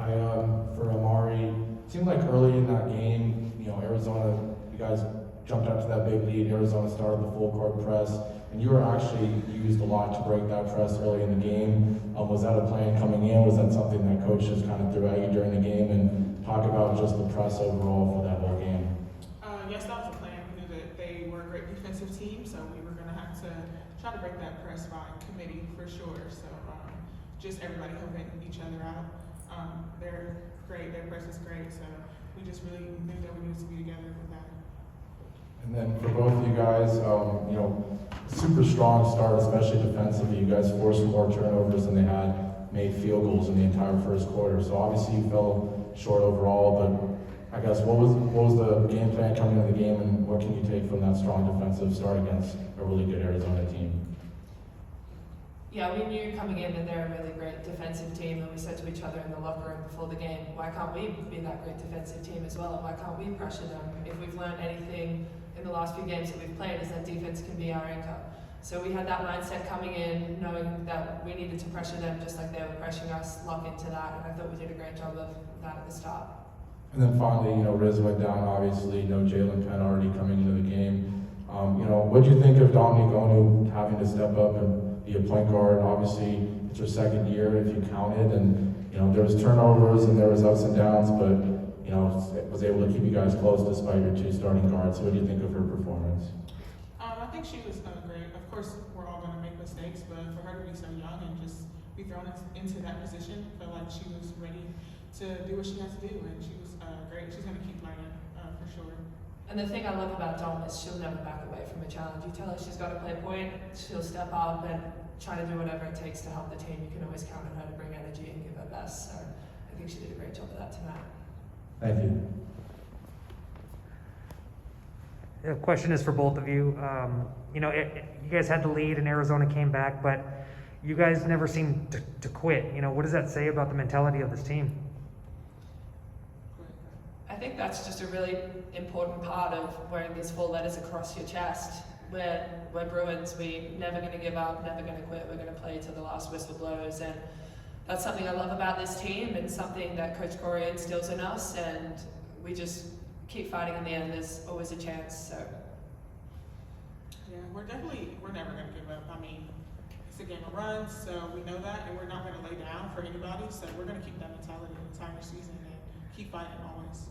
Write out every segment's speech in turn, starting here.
For Amari, it seemed like early in that game, Arizona, you guys jumped out to that big lead. Arizona started the full court press, and you were actually used a lot to break that press early in the game. Was that a plan coming in? Was that something that coaches kind of threw at you during the game? And talk about just the press overall for that whole game. Yes, that was a plan. We knew that they were a great defensive team, so we were going to have to try to break that press by committee for sure. So just everybody helping each other out. They're great. Their press is great. So we just really knew that we needed to be together with that. And then for both of you guys, super strong start, especially defensively. You guys forced more turnovers than they had made field goals in the entire first quarter. So obviously you fell short overall, but I guess what was the game plan coming into the game, and what can you take from that strong defensive start against a really good Arizona team? Yeah, we knew coming in that they're a really great defensive team, and we said to each other in the locker room before the game, why can't we be that great defensive team as well? Why can't we pressure them? If we've learned anything in the last few games that we've played, is that defense can be our anchor. So we had that mindset coming in, knowing that we needed to pressure them just like they were pressuring us, lock into that, and I thought we did a great job of that at the start. And then finally, Riz went down, obviously, no Jalen Penn already coming into the game. What do you think of Dominic Onu having to step up and be a point guard? Obviously, it's your second year if you counted, and there was turnovers and there was ups and downs, but was able to keep you guys close despite your two starting guards. So what do you think of her performance? I think she was great. Of course, we're all going to make mistakes, but for her to be so young and just be thrown into that position, I felt like she was ready to do what she has to do, and she was great. She's going to keep learning for sure. And the thing I love about Dom is she'll never back away from a challenge. You tell her she's got to play point, she'll step up and try to do whatever it takes to help the team. You can always count on her to bring energy and give her best. So I think she did a great job of that tonight. Thank you. The question is for both of you. You guys had the lead and Arizona came back, but you guys never seemed to quit. What does that say about the mentality of this team? I think that's just a really important part of wearing these 4 letters across your chest. We're Bruins. We're never going to give up, never going to quit. We're going to play till the last whistle blows. And that's something I love about this team, and something that Coach Corey instills in us. And we just keep fighting in the end. There's always a chance. So yeah, we're never going to give up. I mean, it's a game of runs, so we know that, and we're not going to lay down for anybody. So we're going to keep that mentality the entire season and keep fighting always.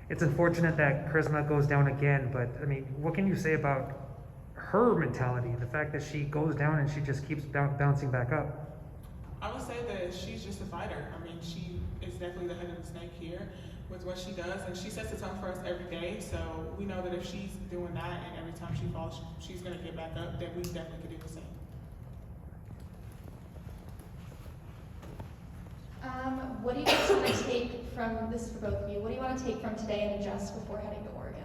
It's unfortunate that Charisma goes down again, but what can you say about her mentality? The fact that she goes down and she just keeps bouncing back up. I would say that she's just a fighter. I mean, she is definitely the head of the snake here with what she does, and she sets the tone for us every day. So we know that if she's doing that and every time she falls, she's going to get back up, then we definitely could do the same. What do you guys want to take from this for both of you? What do you want to take from today and adjust before heading to Oregon?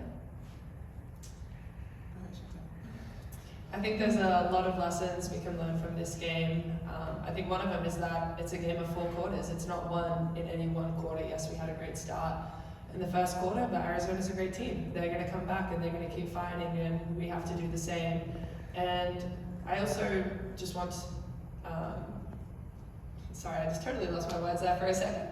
I think there's a lot of lessons we can learn from this game. I think one of them is that it's a game of 4 quarters. It's not won in any one quarter. Yes, we had a great start in the first quarter, but Arizona's a great team. They're going to come back and they're going to keep fighting, and we have to do the same. And I also just want sorry, I just totally lost my words there for a second.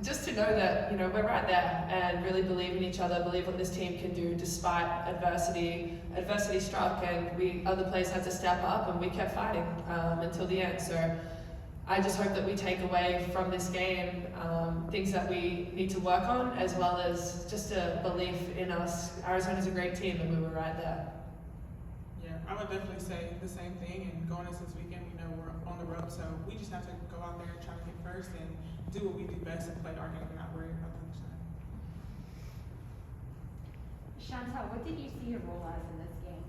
Just to know that, we're right there and really believe in each other, believe what this team can do despite adversity. Adversity struck, and other players had to step up, and we kept fighting until the end. So I just hope that we take away from this game things that we need to work on, as well as just a belief in us. Arizona's a great team, and we were right there. Yeah, I would definitely say the same thing, and going into this weekend, we know we're on the road, so we just have to go out there and try to get first and do what we do best and play our game and not worry about the other side. Chantal, what did you see your role as in this game?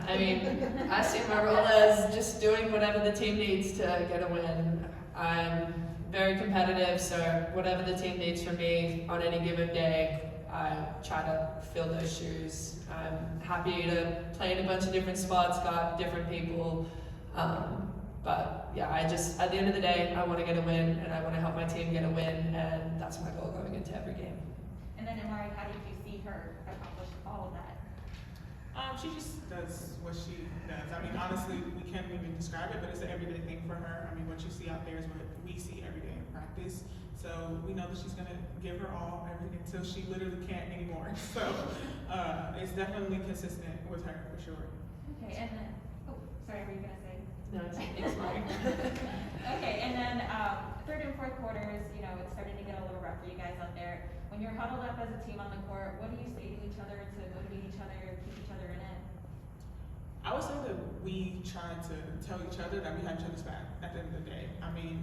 I mean, I see my role as just doing whatever the team needs to get a win. I'm very competitive, so whatever the team needs from me on any given day, I try to fill those shoes. I'm happy to play in a bunch of different spots, got different people. But yeah, at the end of the day, I want to get a win, and I want to help my team get a win, and that's my goal going into every game. And then Amari, how did you see her accomplish all of that? She just does what she does. I mean, honestly, we can't even describe it, but it's an everyday thing for her. I mean, what you see out there is what we see every day in practice. So we know that she's gonna give her all, everything until she literally can't anymore. So it's definitely consistent with her for sure. Okay, and then, oh, sorry, were you gonna say? No, it's fine. Okay, and then third and fourth quarters, you know, it's starting to get a little rough for you guys out there. When you're huddled up as a team on the court, what do you say to each other to motivate each other, keep each other in it? I would say that we try to tell each other that we have each other's back at the end of the day. I mean,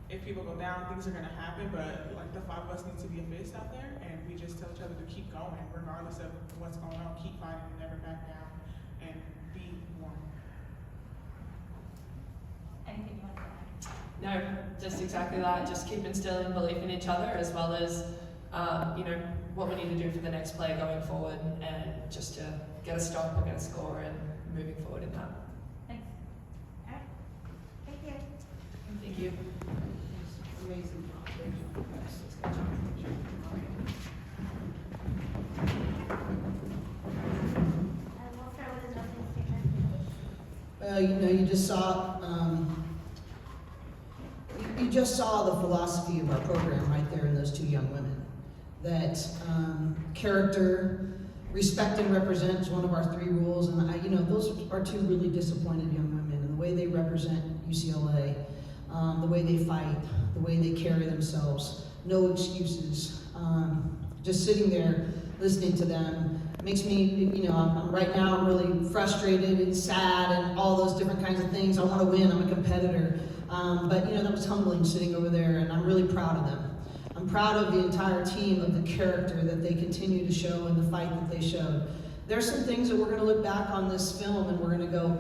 if people go down, things are gonna happen, but like the 5 of us need to be a fist out there, and we just tell each other to keep going, regardless of what's going on, keep fighting and never back down, and be one. Anything you want to add? No, just exactly that. Just keep instilling belief in each other, as well as you know, what we need to do for the next play going forward, and just to get a stop or get a score and moving forward in that. Thanks. All right. Thank you. Thank you. We'll start with the opening statement. Well, you know, you just saw, you just saw the philosophy of our program right there in those 2 young women. That character, respect and represent is one of our 3 rules, and you know, those are 2 really disappointed young women, and the way they represent UCLA, the way they fight, the way they carry themselves, no excuses. Just sitting there listening to them makes me, you know, I'm really frustrated and sad and all those different kinds of things. I want to win, I'm a competitor. But you know, that was humbling sitting over there, and I'm really proud of them. I'm proud of the entire team, of the character that they continue to show and the fight that they showed. There's some things that we're going to look back on this film and we're going to go,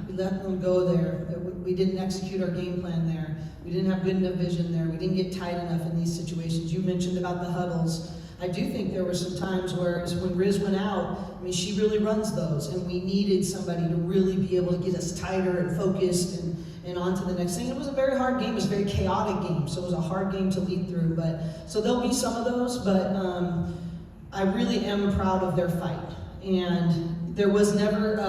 we let them go there. We didn't execute our game plan there. We didn't have good enough vision there. We didn't get tight enough in these situations. You mentioned about the huddles. I do think there were some times where when Riz went out, I mean, she really runs those, and we needed somebody to really be able to get us tighter and focused and on to the next thing. It was a very hard game. It was a very chaotic game, so it was a hard game to lead through. So there'll be some of those, but I really am proud of their fight. And there was never,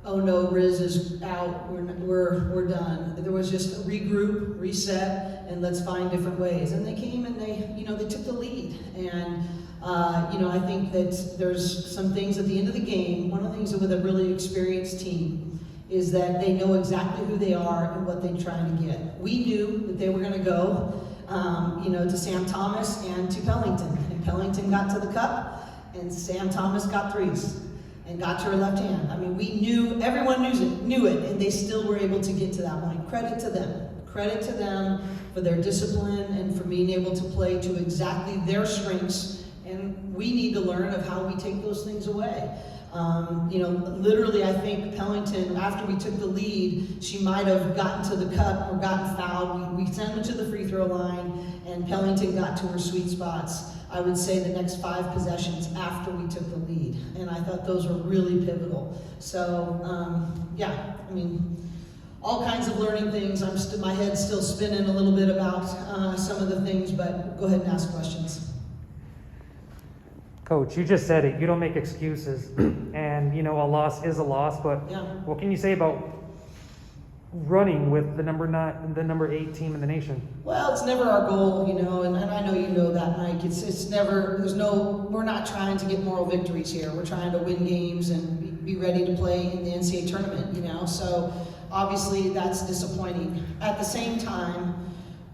oh no, Riz is out, we're done. There was just a regroup, reset, and let's find different ways. And they came and they took the lead. And I think that there's some things at the end of the game. One of the things with a really experienced team is that they know exactly who they are and what they're trying to get. We knew that they were going to go, to Sam Thomas and to Pellington. And Pellington got to the cup, and Sam Thomas got 3s and got to her left hand. I mean, we knew, everyone knew it, and they still were able to get to that point. Credit to them. Credit to them for their discipline and for being able to play to exactly their strengths. And we need to learn of how we take those things away. Literally, I think Pellington, after we took the lead, she might have gotten to the cup or gotten fouled. We sent them to the free throw line, and Pellington got to her sweet spots. I would say the next 5 possessions after we took the lead. And I thought those were really pivotal. So, all kinds of learning things. My head's still spinning a little bit about some of the things, but go ahead and ask questions. Coach, you just said it. You don't make excuses. And, a loss is a loss, but Yeah. what can you say about running with the number 8 team in the nation? Well, it's never our goal, and I know you know that, Mike. It's never, we're not trying to get moral victories here. We're trying to win games and be ready to play in the NCAA tournament, So obviously that's disappointing. At the same time,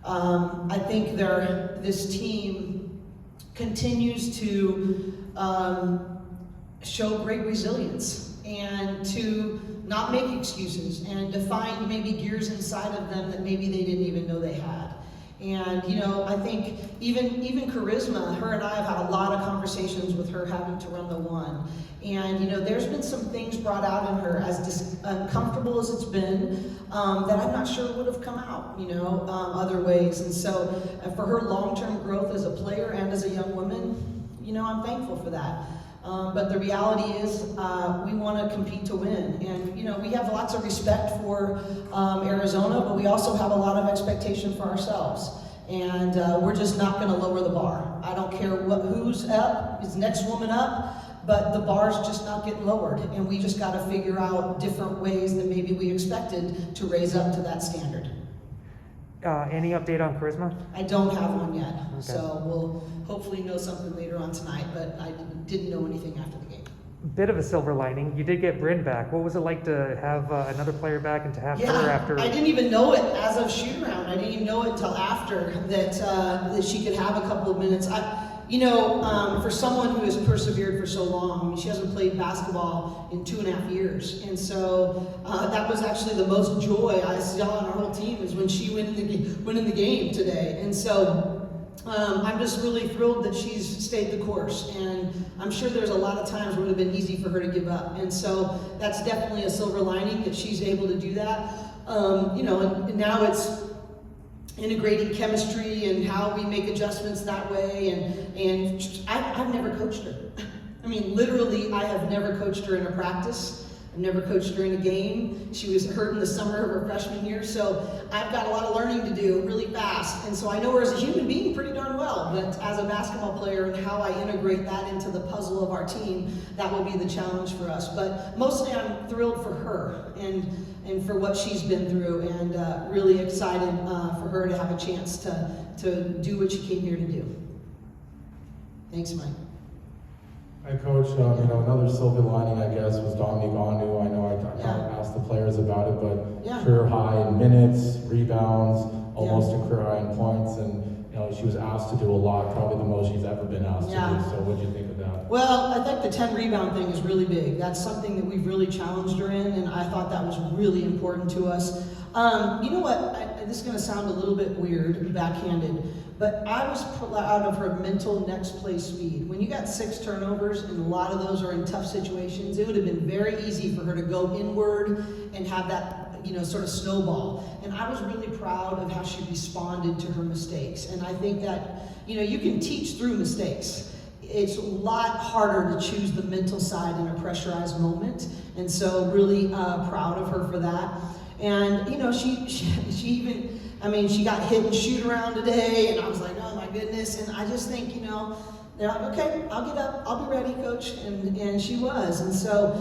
I think this team continues to show great resilience and to not make excuses and to find maybe gears inside of them that maybe they didn't even know they had. And, I think even Charisma, her and I have had a lot of conversations with her having to run the 1. And, there's been some things brought out in her, as uncomfortable as it's been, that I'm not sure would have come out, other ways. And so for her long-term growth as a player and as a young woman, I'm thankful for that. But the reality is we want to compete to win. And, we have lots of respect for Arizona, but we also have a lot of expectation for ourselves. And we're just not going to lower the bar. I don't care who's up, is next woman up. but the bar's just not getting lowered, and we just got to figure out different ways than maybe we expected to raise up to that standard. Any update on Charisma? I don't have one yet, Okay. so we'll hopefully know something later on tonight, but I didn't know anything after the game. Bit of a silver lining. You did get Bryn back. What was it like to have another player back and to have Yeah, her after? I didn't even know it as of shoot around. I didn't even know it until after that she could have a couple of minutes. For someone who has persevered for so long, I mean, she hasn't played basketball in 2.5 years, and so that was actually the most joy I saw in our whole team is when she went in the game today, and so. I'm just really thrilled that she's stayed the course, and I'm sure there's a lot of times where it would have been easy for her to give up, and so that's definitely a silver lining that she's able to do that. And now it's integrating chemistry and how we make adjustments that way, and I've never coached her. I mean, literally, I have never coached her in a practice. I've never coached her in a game. She was hurt in the summer of her freshman year, so I've got a lot of learning to do really fast. And so I know her as a human being pretty darn well, but as a basketball player and how I integrate that into the puzzle of our team, that will be the challenge for us. But mostly I'm thrilled for her and for what she's been through, and really excited for her to have a chance to do what she came here to do. Thanks, Mike. Hi, Coach. Another silver lining, I guess, was Dominique Anu. I know I kind of asked the players about it, but Yeah. career high in minutes, rebounds, almost a career high in points, and she was asked to do a lot, probably the most she's ever been asked to do. So what do you think of that? Well, I think the 10 rebound thing is really big. That's something that we've really challenged her in, and I thought that was really important to us. You know what? This is going to sound a little bit weird, backhanded, but I was proud of her mental next play speed. When you got 6 turnovers, and a lot of those are in tough situations, it would have been very easy for her to go inward and have that sort of snowball. And I was really proud of how she responded to her mistakes. And I think that, you can teach through mistakes. It's a lot harder to choose the mental side in a pressurized moment. And so really proud of her for that. And, she even, she got hit and shoot around today, and I was like, oh my goodness. And I just think, they're like, okay, I'll get up, I'll be ready, Coach, and she was. And so,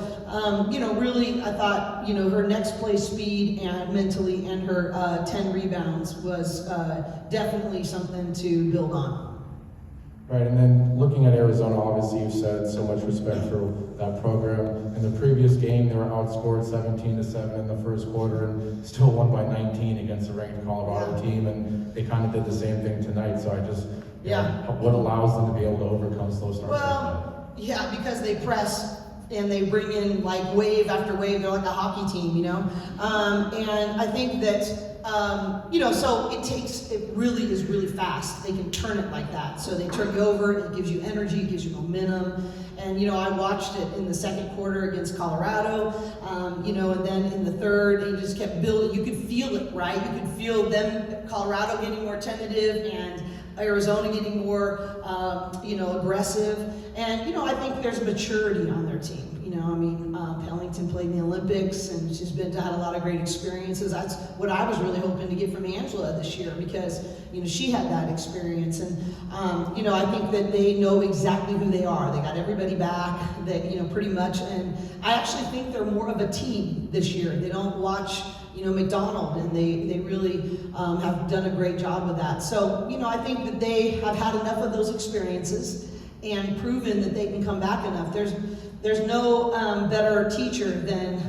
really, I thought, her next play speed and mentally and her 10 rebounds was definitely something to build on. Right, and then looking at Arizona, obviously you've said so much respect for that program. In the previous game, they were outscored 17-7 in the first quarter and still won by 19 against a ranked Colorado team, and they kind of did the same thing tonight. So I just, what allows them to be able to overcome slow starts like that? Yeah, because they press and they bring in like wave after wave. They're like a hockey team, and I think that, so it really is really fast. They can turn it like that. So they turn you over, it gives you energy, it gives you momentum. And, I watched it in the second quarter against Colorado, and then in the third, they just kept building. You could feel it, right? You could feel them, Colorado getting more tentative and Arizona getting more, aggressive. And, I think there's maturity on their team. Pellington played in the Olympics, and she's had a lot of great experiences. That's what I was really hoping to get from Angela this year, because, she had that experience. And, I think that they know exactly who they are. They got everybody back, pretty much. And I actually think they're more of a team this year. They don't watch, McDonald, and they really have done a great job with that. So, I think that they have had enough of those experiences and proven that they can come back enough. There's no better teacher than,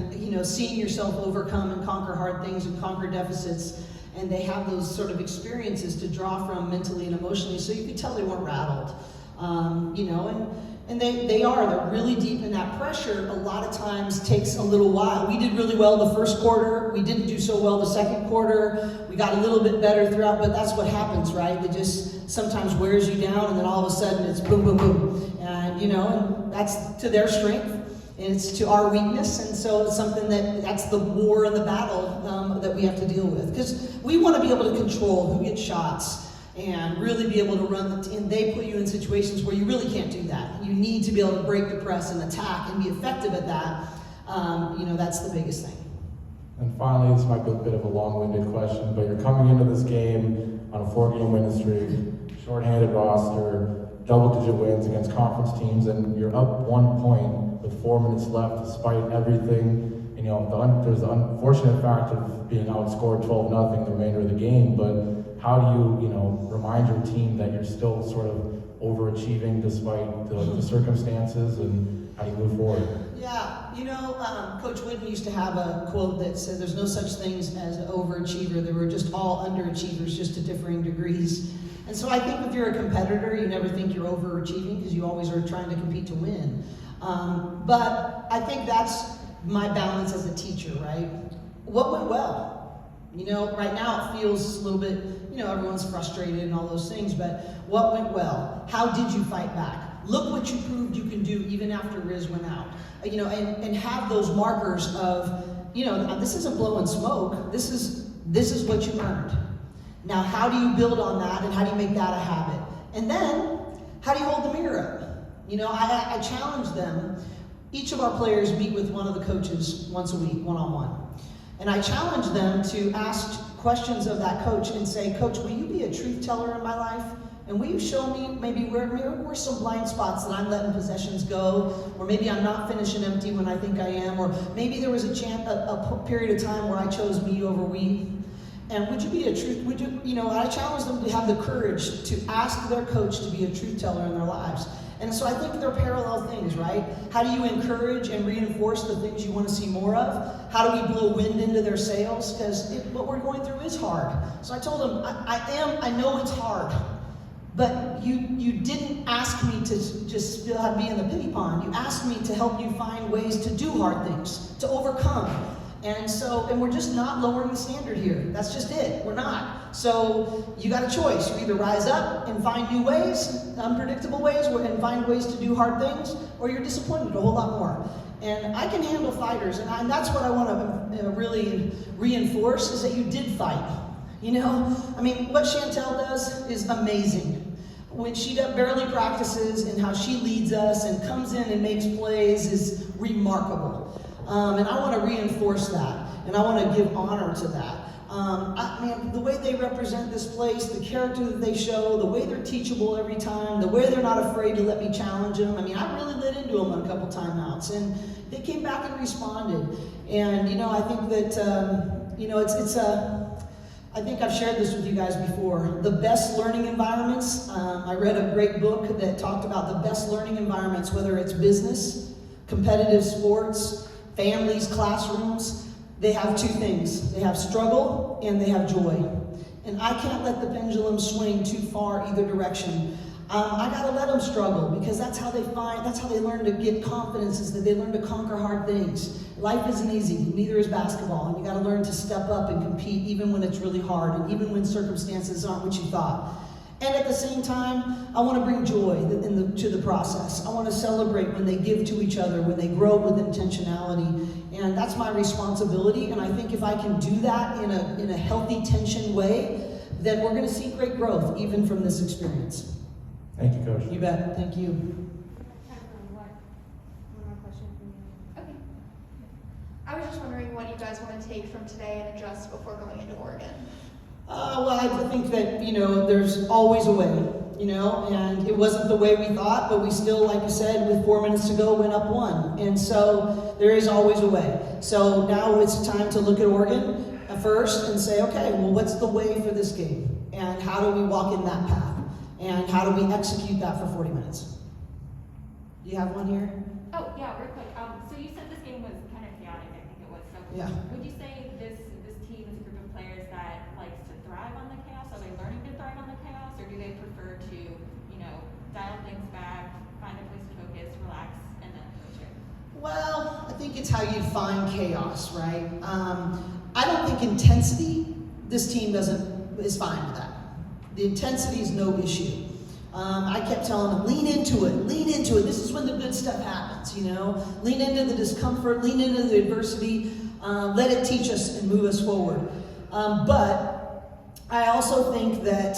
seeing yourself overcome and conquer hard things and conquer deficits. And they have those sort of experiences to draw from mentally and emotionally. So you could tell they weren't rattled, and they're really deep in that pressure. A lot of times takes a little while. We did really well the first quarter. We didn't do so well the second quarter. We got a little bit better throughout, but that's what happens, right? It just sometimes wears you down, and then all of a sudden it's boom, boom, boom. And, and that's to their strength, and it's to our weakness. And so it's something that's the war and the battle that we have to deal with. Because we want to be able to control who gets shots and really be able to run and they put you in situations where you really can't do that. You need to be able to break the press and attack and be effective at that. That's the biggest thing. And finally, this might be a bit of a long-winded question, but you're coming into this game on a 4-game winning streak, shorthanded roster, double-digit wins against conference teams, and you're up 1 point with 4 minutes left, despite everything. You know, there's the unfortunate fact of being outscored 12-0 the remainder of the game, but how do you, remind your team that you're still sort of overachieving despite the circumstances, and how do you move forward? Yeah, Coach Wooden used to have a quote that said there's no such things as an overachiever. They were just all underachievers, just to differing degrees. And so I think if you're a competitor, you never think you're overachieving because you always are trying to compete to win. But I think that's my balance as a teacher, right? What went well? Right now it feels a little bit, everyone's frustrated and all those things, but what went well? How did you fight back? Look what you proved you can do even after Riz went out. And have those markers of, this isn't blowing smoke. This is what you earned. Now, how do you build on that, and how do you make that a habit? And then, how do you hold the mirror up? I challenge them. Each of our players meet with one of the coaches once a week, one-on-one. And I challenge them to ask questions of that coach and say, Coach, will you be a truth teller in my life? And will you show me maybe where some blind spots that I'm letting possessions go, or maybe I'm not finishing empty when I think I am, or maybe there was a period of time where I chose me over we. And would you be a truth, I challenge them to have the courage to ask their coach to be a truth teller in their lives. And so I think they're parallel things, right? How do you encourage and reinforce the things you want to see more of? How do we blow wind into their sails? Because what we're going through is hard. So I told them, I know it's hard, but you didn't ask me to just be in the pity pond. You asked me to help you find ways to do hard things, to overcome. And we're just not lowering the standard here. That's just it. We're not. So you got a choice. You either rise up and find new ways, unpredictable ways, and find ways to do hard things, or you're disappointed a whole lot more. And I can handle fighters, and that's what I want to really reinforce, is that you did fight. What Chantel does is amazing. When she barely practices, and how she leads us and comes in and makes plays is remarkable. And I want to reinforce that, and I want to give honor to that. The way they represent this place, the character that they show, the way they're teachable every time, the way they're not afraid to let me challenge them. I really lit into them on a couple timeouts, and they came back and responded. And I think that I think I've shared this with you guys before. The best learning environments. I read a great book that talked about the best learning environments, whether it's business, competitive sports, families, classrooms. They have two things. They have struggle and they have joy. And I can't let the pendulum swing too far either direction. I gotta let them struggle, because that's how they learn to get confidence, is that they learn to conquer hard things. Life isn't easy, neither is basketball, and you gotta learn to step up and compete even when it's really hard, and even when circumstances aren't what you thought. And at the same time, I want to bring joy to the process. I want to celebrate when they give to each other, when they grow with intentionality. And that's my responsibility. And I think if I can do that in a healthy tension way, then we're going to see great growth, even from this experience. Thank you, Coach. You bet. Thank you. One more question from you. Okay. I was just wondering what you guys want to take from today and adjust before going into Oregon. I think that, there's always a way, and it wasn't the way we thought, but we still, like you said, with 4 minutes to go, went up 1. And so there is always a way. So now it's time to look at Oregon first and say, okay, well, what's the way for this game? And how do we walk in that path? And how do we execute that for 40 minutes? Do you have one here? Oh, yeah, real quick. So you said this game was kind of chaotic, I think it was. So Yeah. would you say this team is a group of players that likes to thrive on the chaos? Are they learning to thrive on the chaos, or do they prefer to, dial things back, find a place to focus, relax, and then go it? Well, I think it's how you find chaos, right? I don't think intensity, this team is fine with that. The intensity is no issue. I kept telling them, lean into it. This is when the good stuff happens, Lean into the discomfort, lean into the adversity, let it teach us and move us forward. But I also think that,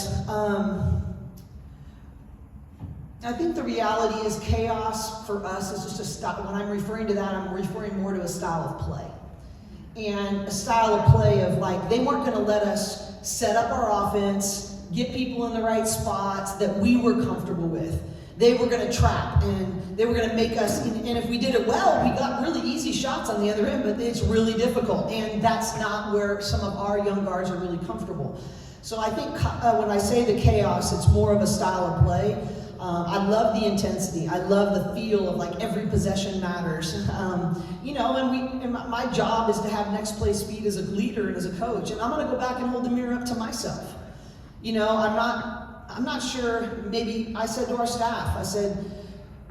I think the reality is chaos for us is just a style. When I'm referring to that, I'm referring more to a style of play. And a style of play of they weren't going to let us set up our offense, get people in the right spots that we were comfortable with. they were going to trap, and they were going to make us, and if we did it well, we got really easy shots on the other end, but it's really difficult, and that's not where some of our young guards are really comfortable. So I think when I say the chaos, it's more of a style of play. I love the intensity. I love the feel of like every possession matters. You know, and my job is to have next play speed as a leader and as a coach. And I'm going to go back and hold the mirror up to myself. You know, I'm not sure. Maybe I said to our staff, I said,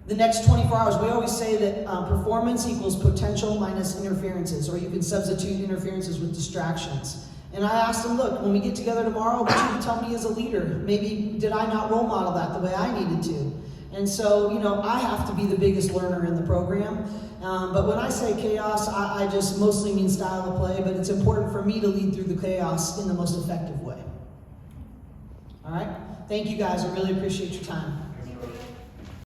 the next 24 hours. We always say that performance equals potential minus interferences, or you can substitute interferences with distractions. And I asked them, look, when we get together tomorrow, what should you tell me as a leader? Maybe did I not role model that the way I needed to? And so, you know, I have to be the biggest learner in the program. But when I say chaos, I just mostly mean style of play, but it's important for me to lead through the chaos in the most effective way. All right? Thank you guys. I really appreciate your time. Thank you.